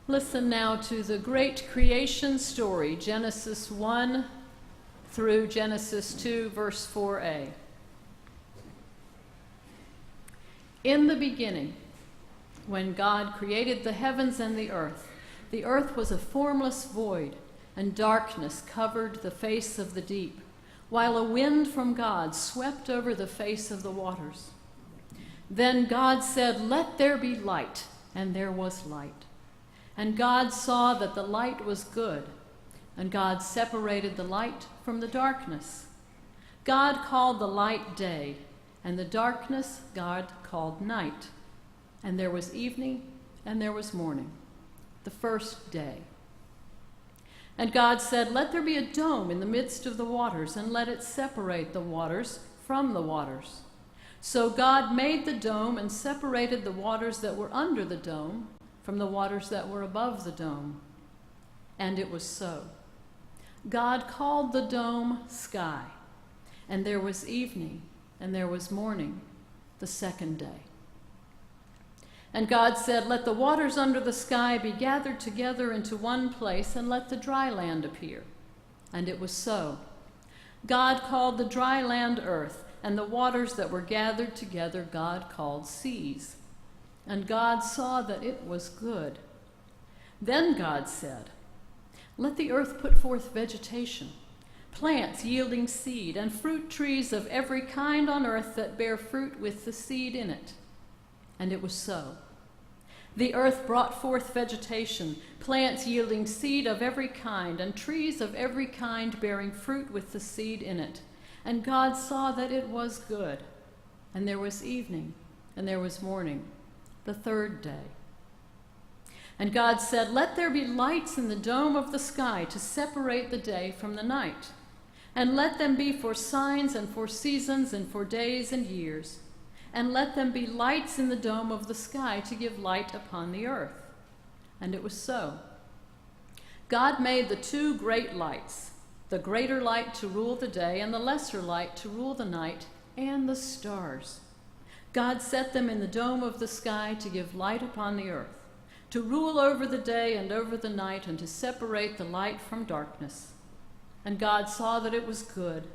Listen now to the great creation story, Genesis 1 through Genesis 2, verse 4a. In the beginning, when God created the heavens and the earth was a formless void, and darkness covered the face of the deep, while a wind from God swept over the face of the waters. Then God said, "Let there be light," and there was light. And God saw that the light was good, and God separated the light from the darkness. God called the light day, and the darkness God called night. And there was evening, and there was morning, the first day. And God said, "Let there be a dome in the midst of the waters, and let it separate the waters from the waters." So God made the dome and separated the waters that were under the dome from the waters that were above the dome. And it was so. God called the dome sky, and there was evening, and there was morning, the second day. And God said, "Let the waters under the sky be gathered together into one place, and let the dry land appear." And it was so. God called the dry land earth, and the waters that were gathered together God called seas. And God saw that it was good. Then God said, "Let the earth put forth vegetation, plants yielding seed, and fruit trees of every kind on earth that bear fruit with the seed in it." And it was so. The earth brought forth vegetation, plants yielding seed of every kind, and trees of every kind bearing fruit with the seed in it. And God saw that it was good. And there was evening, and there was morning, the third day. And God said, "Let there be lights in the dome of the sky to separate the day from the night, and let them be for signs and for seasons and for days and years. And let them be lights in the dome of the sky to give light upon the earth." And it was so. God made the two great lights, the greater light to rule the day and the lesser light to rule the night, and the stars. God set them in the dome of the sky to give light upon the earth, to rule over the day and over the night, and to separate the light from darkness. And God saw that it was good.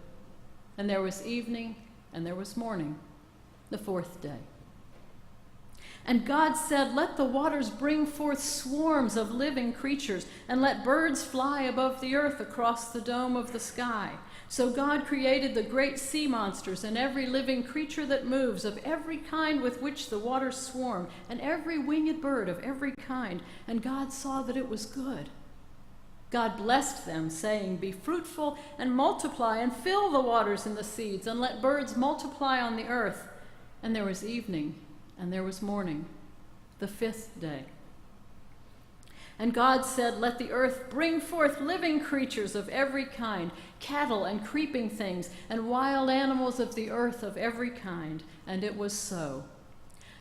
And there was evening, and there was morning, the fourth day. And God said, "Let the waters bring forth swarms of living creatures, and let birds fly above the earth across the dome of the sky." So God created the great sea monsters and every living creature that moves, of every kind with which the waters swarm, and every winged bird of every kind. And God saw that it was good. God blessed them, saying, "Be fruitful and multiply, and fill the waters and the seas, and let birds multiply on the earth." And there was evening, and there was morning, the fifth day. And God said, "Let the earth bring forth living creatures of every kind, cattle and creeping things, and wild animals of the earth of every kind." And it was so.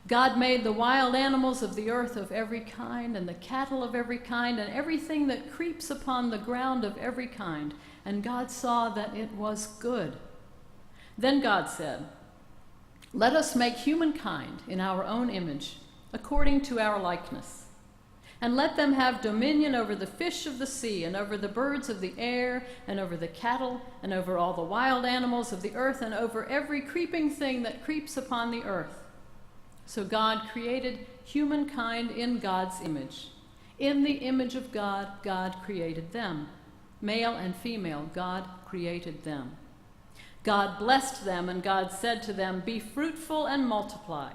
God made the wild animals of the earth of every kind, and the cattle of every kind, and everything that creeps upon the ground of every kind. And God saw that it was good. Then God said, "Let us make humankind in our own image, according to our likeness. And let them have dominion over the fish of the sea, and over the birds of the air, and over the cattle, and over all the wild animals of the earth, and over every creeping thing that creeps upon the earth." So God created humankind in God's image. In the image of God, God created them. Male and female, God created them. God blessed them, and God said to them, "Be fruitful and multiply,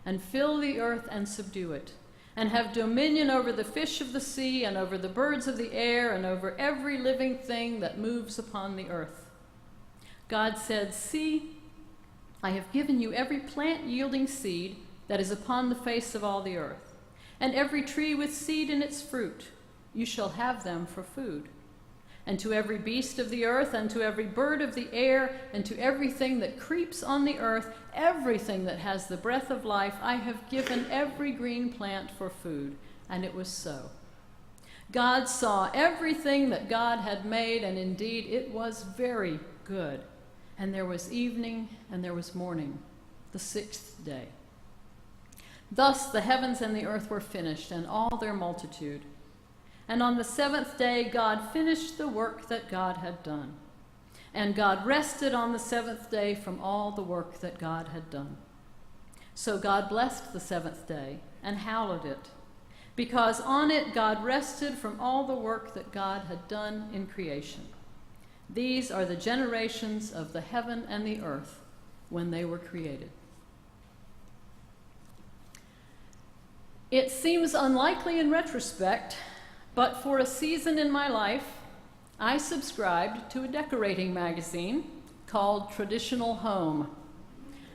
and fill the earth and subdue it, and have dominion over the fish of the sea, and over the birds of the air, and over every living thing that moves upon the earth." God said, "See, I have given you every plant yielding seed that is upon the face of all the earth, and every tree with seed in its fruit. You shall have them for food. And to every beast of the earth, and to every bird of the air, and to everything that creeps on the earth, everything that has the breath of life, I have given every green plant for food." And it was so. God saw everything that God had made, and indeed it was very good. And there was evening, and there was morning, the sixth day. Thus the heavens and the earth were finished, and all their multitude. And on the seventh day, God finished the work that God had done. And God rested on the seventh day from all the work that God had done. So God blessed the seventh day and hallowed it, because on it God rested from all the work that God had done in creation. These are the generations of the heaven and the earth when they were created. It seems unlikely in retrospect, but for a season in my life, I subscribed to a decorating magazine called Traditional Home.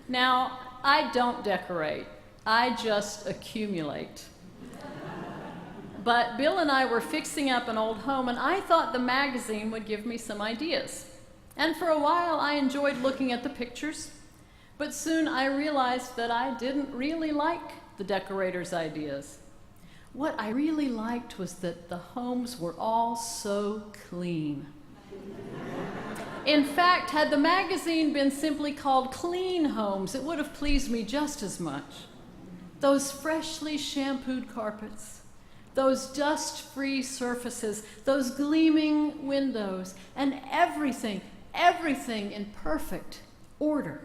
Now, I don't decorate, I just accumulate. But Bill and I were fixing up an old home, and I thought the magazine would give me some ideas. And for a while, I enjoyed looking at the pictures, but soon I realized that I didn't really like the decorators' ideas. What I really liked was that the homes were all so clean. In fact, had the magazine been simply called Clean Homes, it would have pleased me just as much. Those freshly shampooed carpets, those dust-free surfaces, those gleaming windows, and everything in perfect order.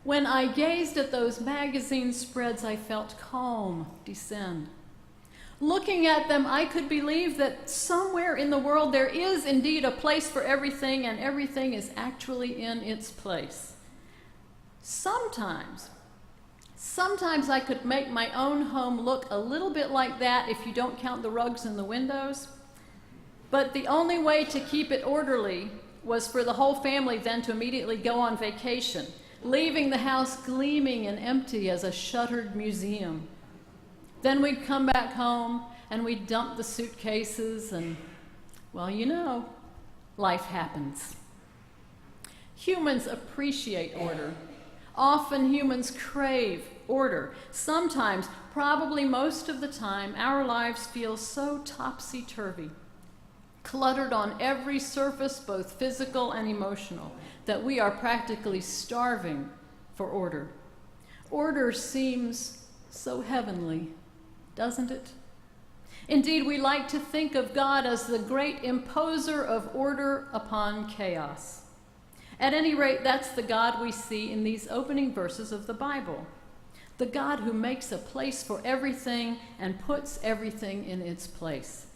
When I gazed at those magazine spreads, I felt calm descend. Looking at them, I could believe that somewhere in the world there is indeed a place for everything, and everything is actually in its place. Sometimes I could make my own home look a little bit like that if you don't count the rugs and the windows. But the only way to keep it orderly was for the whole family then to immediately go on vacation, leaving the house gleaming and empty as a shuttered museum. Then we'd come back home and we'd dump the suitcases and, well, you know, life happens. Humans appreciate order. Often humans crave order. Sometimes, probably most of the time, our lives feel so topsy-turvy, cluttered on every surface, both physical and emotional, that we are practically starving for order. Order seems so heavenly, doesn't it? Indeed, we like to think of God as the great imposer of order upon chaos. At any rate, that's the God we see in these opening verses of the Bible. The God who makes a place for everything and puts everything in its place.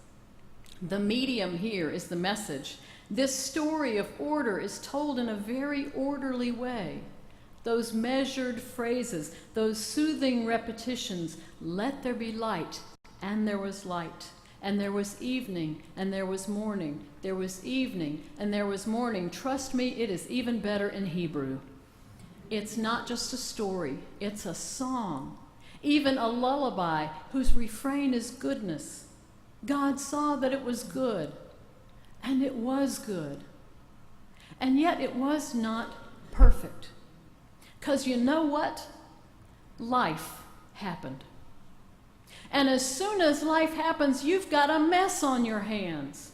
The medium here is the message. This story of order is told in a very orderly way. Those measured phrases, those soothing repetitions, let there be light, and there was light. And there was evening, and there was morning. There was evening, and there was morning. Trust me, it is even better in Hebrew. It's not just a story, it's a song, even a lullaby whose refrain is goodness. God saw that it was good, and it was good. And yet it was not perfect. 'Cause you know what? Life happened. And as soon as life happens, you've got a mess on your hands.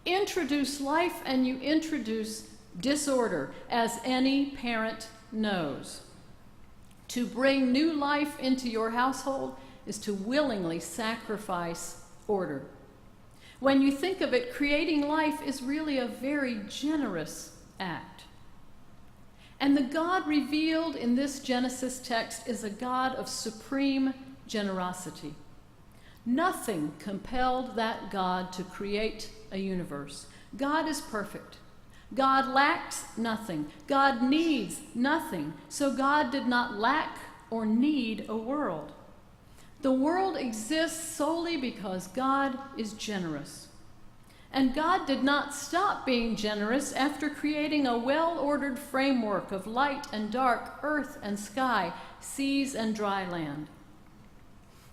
Introduce life and you introduce disorder, as any parent knows. To bring new life into your household is to willingly sacrifice order. When you think of it, creating life is really a very generous act. And the God revealed in this Genesis text is a God of supreme generosity. Nothing compelled that God to create a universe. God is perfect. God lacks nothing. God needs nothing. So God did not lack or need a world. The world exists solely because God is generous. And God did not stop being generous after creating a well-ordered framework of light and dark, earth and sky, seas and dry land.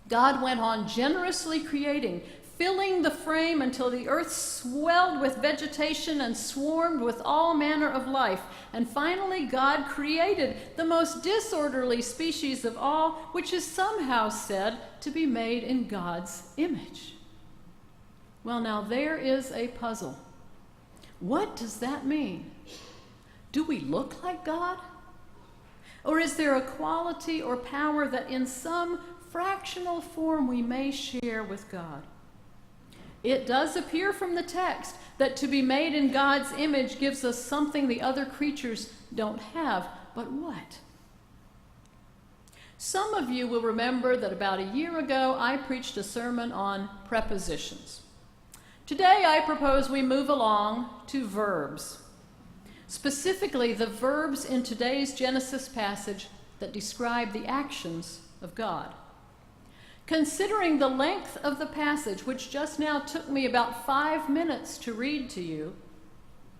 God went on generously creating, filling the frame until the earth swelled with vegetation and swarmed with all manner of life. And finally, God created the most disorderly species of all, which is somehow said to be made in God's image. Well, now there is a puzzle. What does that mean? Do we look like God? Or is there a quality or power that in some fractional form we may share with God? It does appear from the text that to be made in God's image gives us something the other creatures don't have. But what? Some of you will remember that about a year ago I preached a sermon on prepositions. Today I propose we move along to verbs. Specifically, the verbs in today's Genesis passage that describe the actions of God. Considering the length of the passage, which just now took me about 5 minutes to read to you,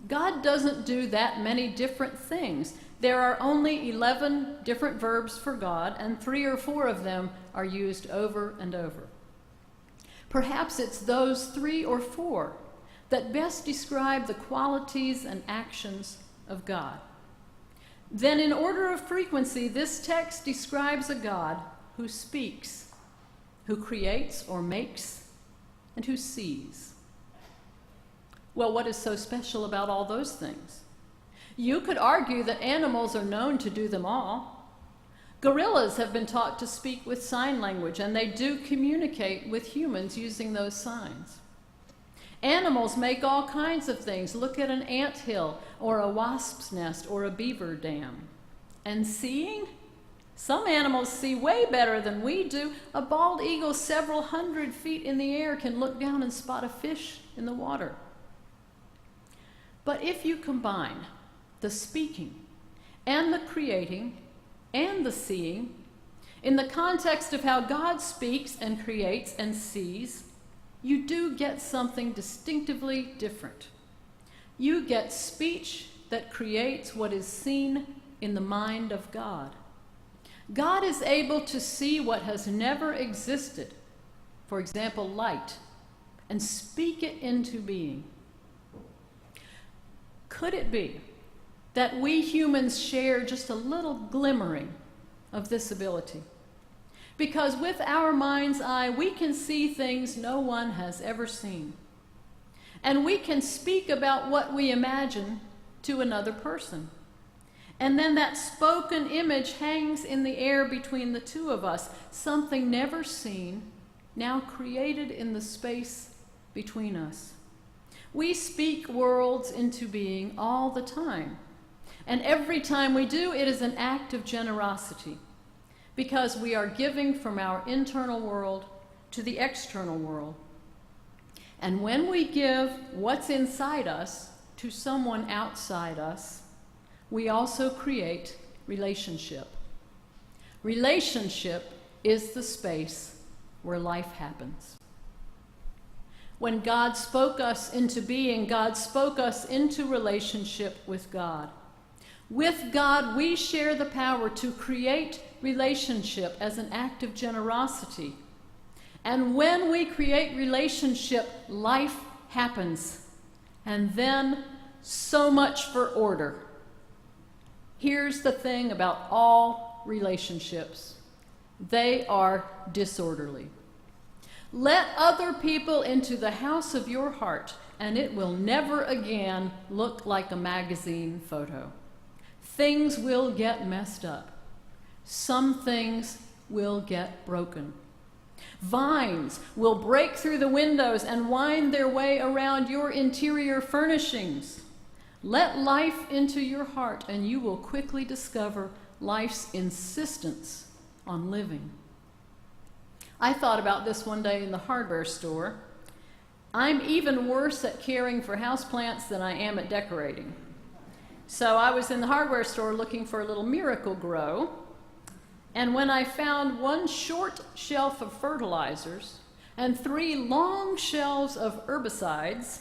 God doesn't do that many different things. There are only 11 different verbs for God, and 3 or 4 of them are used over and over. Perhaps it's those 3 or 4 that best describe the qualities and actions of God. Then, in order of frequency, this text describes a God who speaks, who creates or makes, and who sees. Well, what is so special about all those things? You could argue that animals are known to do them all. Gorillas have been taught to speak with sign language, and they do communicate with humans using those signs. Animals make all kinds of things. Look at an anthill, or a wasp's nest, or a beaver dam. And seeing? Some animals see way better than we do. A bald eagle several hundred feet in the air can look down and spot a fish in the water. But if you combine the speaking and the creating and the seeing in the context of how God speaks and creates and sees, you do get something distinctively different. You get speech that creates what is seen in the mind of God. God is able to see what has never existed, for example, light, and speak it into being. Could it be that we humans share just a little glimmering of this ability? Because with our mind's eye, we can see things no one has ever seen. And we can speak about what we imagine to another person. And then that spoken image hangs in the air between the two of us, something never seen, now created in the space between us. We speak worlds into being all the time. And every time we do, it is an act of generosity, because we are giving from our internal world to the external world. And when we give what's inside us to someone outside us, we also create relationship. Relationship is the space where life happens. When God spoke us into being, God spoke us into relationship with God. With God, we share the power to create relationship as an act of generosity. And when we create relationship, life happens. And then, so much for order. Here's the thing about all relationships. They are disorderly. Let other people into the house of your heart, and it will never again look like a magazine photo. Things will get messed up. Some things will get broken. Vines will break through the windows and wind their way around your interior furnishings. Let life into your heart, and you will quickly discover life's insistence on living. I thought about this one day in the hardware store. I'm even worse at caring for houseplants than I am at decorating. So I was in the hardware store looking for a little miracle grow, and when I found one short shelf of fertilizers and 3 long shelves of herbicides,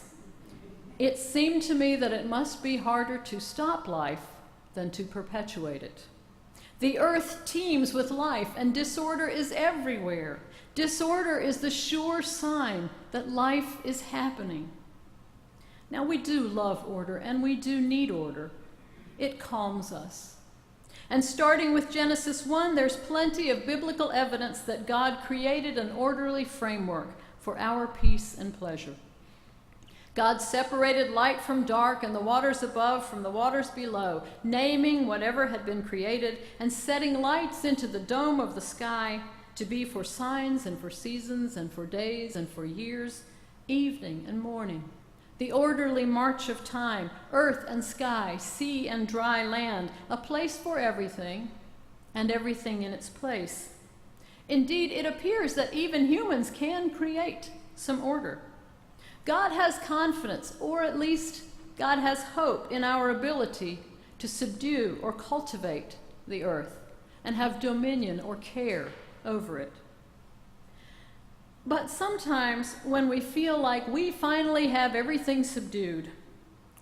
it seemed to me that it must be harder to stop life than to perpetuate it. The earth teems with life, and disorder is everywhere. Disorder is the sure sign that life is happening. Now, we do love order, and we do need order. It calms us. And starting with Genesis 1, there's plenty of biblical evidence that God created an orderly framework for our peace and pleasure. God separated light from dark and the waters above from the waters below, naming whatever had been created and setting lights into the dome of the sky to be for signs and for seasons and for days and for years, evening and morning, the orderly march of time, earth and sky, sea and dry land, a place for everything, and everything in its place. Indeed, it appears that even humans can create some order. God has confidence, or at least God has hope in our ability to subdue or cultivate the earth and have dominion or care over it. But sometimes when we feel like we finally have everything subdued,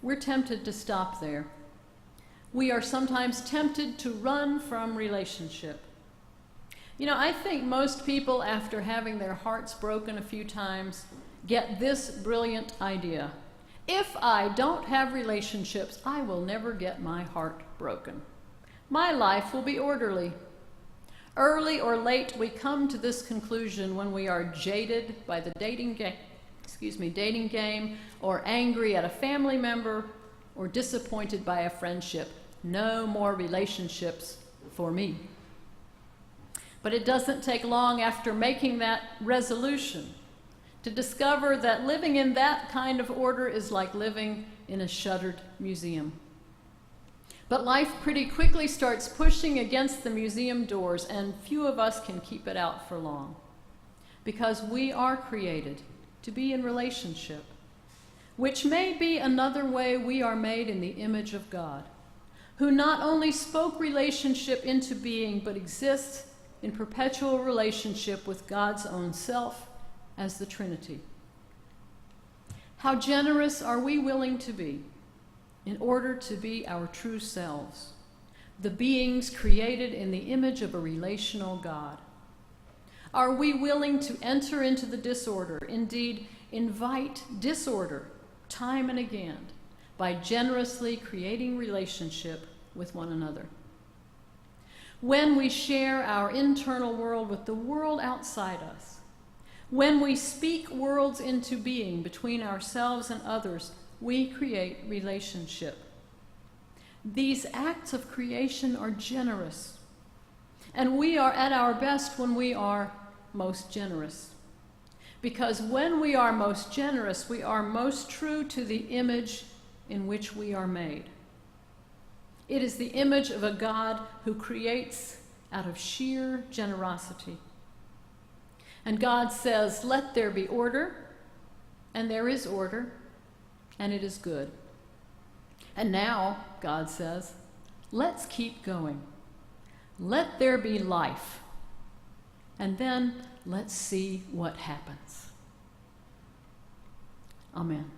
we're tempted to stop there. We are sometimes tempted to run from relationship. You know, I think most people, after having their hearts broken a few times, get this brilliant idea. If I don't have relationships, I will never get my heart broken. My life will be orderly. Early or late, we come to this conclusion when we are jaded by the dating game, or angry at a family member, or disappointed by a friendship. No more relationships for me. But it doesn't take long after making that resolution to discover that living in that kind of order is like living in a shuttered museum. But life pretty quickly starts pushing against the museum doors, and few of us can keep it out for long, because we are created to be in relationship, which may be another way we are made in the image of God, who not only spoke relationship into being, but exists in perpetual relationship with God's own self as the Trinity. How generous are we willing to be in order to be our true selves, the beings created in the image of a relational God? Are we willing to enter into the disorder, indeed invite disorder time and again, by generously creating relationship with one another? When we share our internal world with the world outside us, when we speak worlds into being between ourselves and others, we create relationship. These acts of creation are generous, and we are at our best when we are most generous. Because when we are most generous, we are most true to the image in which we are made. It is the image of a God who creates out of sheer generosity. And God says, "Let there be order," and there is order, and it is good. And now, God says, let's keep going. Let there be life, and then let's see what happens. Amen.